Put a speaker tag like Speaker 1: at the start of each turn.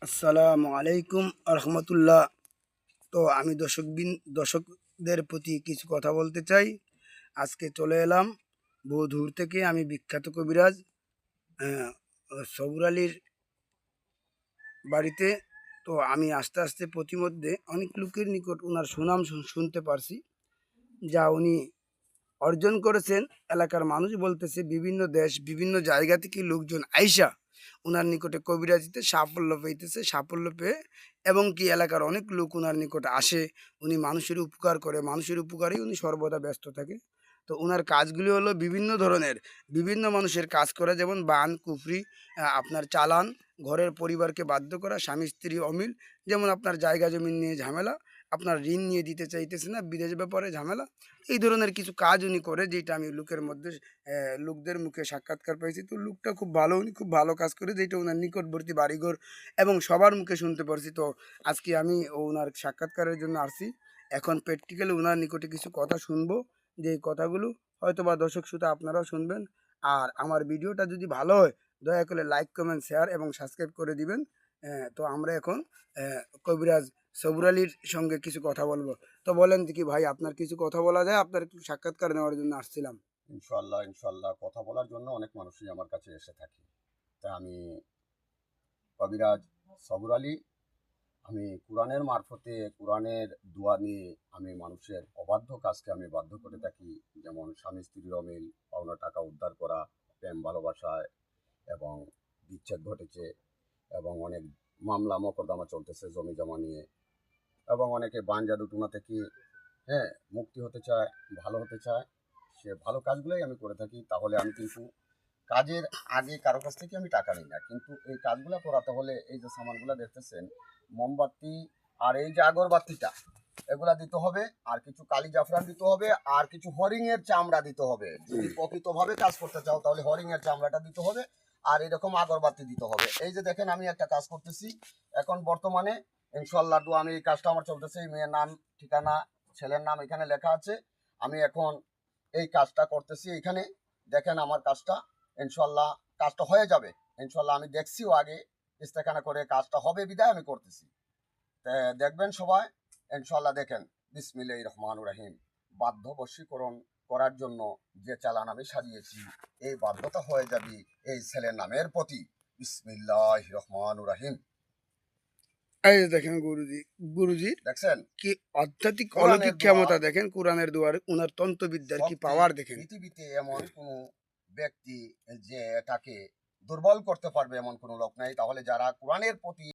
Speaker 1: আসসালামু আলাইকুম রহমতুল্লাহ। তো আমি দর্শকদের প্রতি কিছু কথা বলতে চাই। আজকে চলে এলাম বহু দূর থেকে। আমি বিখ্যাত কবিরাজ আহ, সবুর আলীর বাড়িতে। তো আমি আস্তে আস্তে প্রতিমধ্যে অনেক লোকের নিকট ওনার সুনাম শুনতে পারছি, যা উনি অর্জন করেছেন। এলাকার মানুষ বলতেছে বিভিন্ন দেশ বিভিন্ন জায়গা থেকে লোকজন আইসা ওনার নিকটে কবিরাজিতে সাফল্য পেয়ে, এবং কি এলাকার অনেক লোক ওনার নিকটে আসে। উনি মানুষের উপকার করে, মানুষের উপকারেই উনি সর্বদা ব্যস্ত থাকে। তো ওনার কাজগুলি হলো বিভিন্ন ধরনের, বিভিন্ন মানুষের কাজ করা, যেমন বান কুফরি, আপনার চালান, ঘরের পরিবারকে বাধ্য করা, স্বামী স্ত্রী অমিল, যেমন আপনার জায়গা জমি নিয়ে ঝামেলা, আপনার ঋণ নিয়ে দিতে চাইতেছে না, বিদেশ ব্যাপারে ঝামেলা। এই ধরনের কিছু কাজ উনি করে, যেটা আমি লোকের মধ্যে লোকদের মুখে সাক্ষাৎকার পেয়েছি। তো লোকটা খুব ভালো, উনি খুব ভালো কাজ করে, যেটা ওনার নিকটবর্তী বাড়িঘর এবং সবার মুখে শুনতে পারছি। তো আজকে আমি ওনার সাক্ষাৎকারের জন্য আসছি। এখন প্র্যাকটিক্যালি ওনার নিকটে কিছু কথা শুনবো, যে এই কথাগুলো হয়তো বা দর্শক শ্রোতা আপনারাও শুনবেন। আর আমার ভিডিওটা যদি ভালো হয়, দয়া করে লাইক কমেন্ট শেয়ার এবং সাবস্ক্রাইব করে দিবেন। তো আমরা এখন কবিরাজ সবুর আলীর সঙ্গে কিছু কথা বলবো। তো বলেন কি ভাই, আপনার কিছু কথা বলা যায়? আপনার একটু সাক্ষাৎকার নেওয়ার জন্য আসছিলাম।
Speaker 2: ইনশাল্লাহ ইনশাল্লাহ কথা বলার জন্য অনেক মানুষই আমার কাছে এসে থাকে। তা আমি কবিরাজ সবুর আলী। আমি কোরআনের মারফতে কোরআনের দোয়া নিয়ে আমি মানুষের অবাধ্য কাজকে আমি বাধ্য করে থাকি। যেমন স্বামী স্ত্রীর অমিল, পাওনা টাকা উদ্ধার করা, প্রেম ভালোবাসায় এবং বিচ্ছেদ ঘটেছে, এবং অনেক মামলা মকদ্দমা চলতেছে জমি জমা নিয়ে, এবং অনেকে বান জাদুটুনা থেকে মুক্তি হতে চায়, ভালো হতে চায়। সে ভালো কাজগুলোই আমি করে থাকি। তাহলে আমি কিন্তু কাজের আগে কারো কাছ থেকে আমি টাকা নিই না, কিন্তু এই কাজগুলো করাতে হলে এই যে সামানগুলো দেখতেছেন, মোমবাতি আর এই যে আগরবাতিটা, এগুলা দিতে হবে, আর কিছু কালি জাফরান দিতে হবে, আর কিছু হরিং এর চামড়া দিতে হবে। যদি প্রকৃতভাবে কাজ করতে চাও তাহলে হরিং এর চামড়াটা দিতে হবে, আর এরকম আগরবাতি দিতে হবে। এই যে দেখেন আমি একটা কাজ করতেছি এখন বর্তমানে, ইনশাল্লাহ আমি এই কাজটা আমার চলতেছে। এই মেয়ের নাম, ঠিকানা, ছেলের নাম এখানে লেখা আছে। আমি এখন এই কাজটা করতেছি এখানে। দেখেন আমার কাজটা, ইনশাল্লাহ কাজটা হয়ে যাবে। ইনশাল্লাহ আমি দেখছিও আগে, ইস্তেখানা করে কাজটা হবে বিদায় আমি করতেছি। দেখবেন সবাই, ইনশাল্লাহ দেখেন। বিসমিল্লাহির রহমানির রহিম। বাধ্য বশীকরণ করার জন্য যে চালান আমি সাজিয়েছি, এই বাধ্যতা হয়ে যাবে এই ছেলের নামের প্রতি। বিসমিল্লাহির রহমানির রহিম।
Speaker 1: এই যে দেখেন গুরুজি, গুরুজির
Speaker 2: দেখছেন
Speaker 1: কি আধ্যাত্মিক
Speaker 2: কোরআনের
Speaker 1: অলৌকিক
Speaker 2: দোয়া।
Speaker 1: ক্ষমতা দেখেন, কোরআনের দুয়ারে ওনার তন্ত্রবিদ্যার কি
Speaker 2: শক্তি
Speaker 1: পাওয়ার দেখেন।
Speaker 2: পৃথিবীতে এমন কোনো ব্যক্তি যে এটাকে দুর্বল করতে পারবে এমন কোনো লোক নাই। তাহলে যারা কোরআনের প্রতি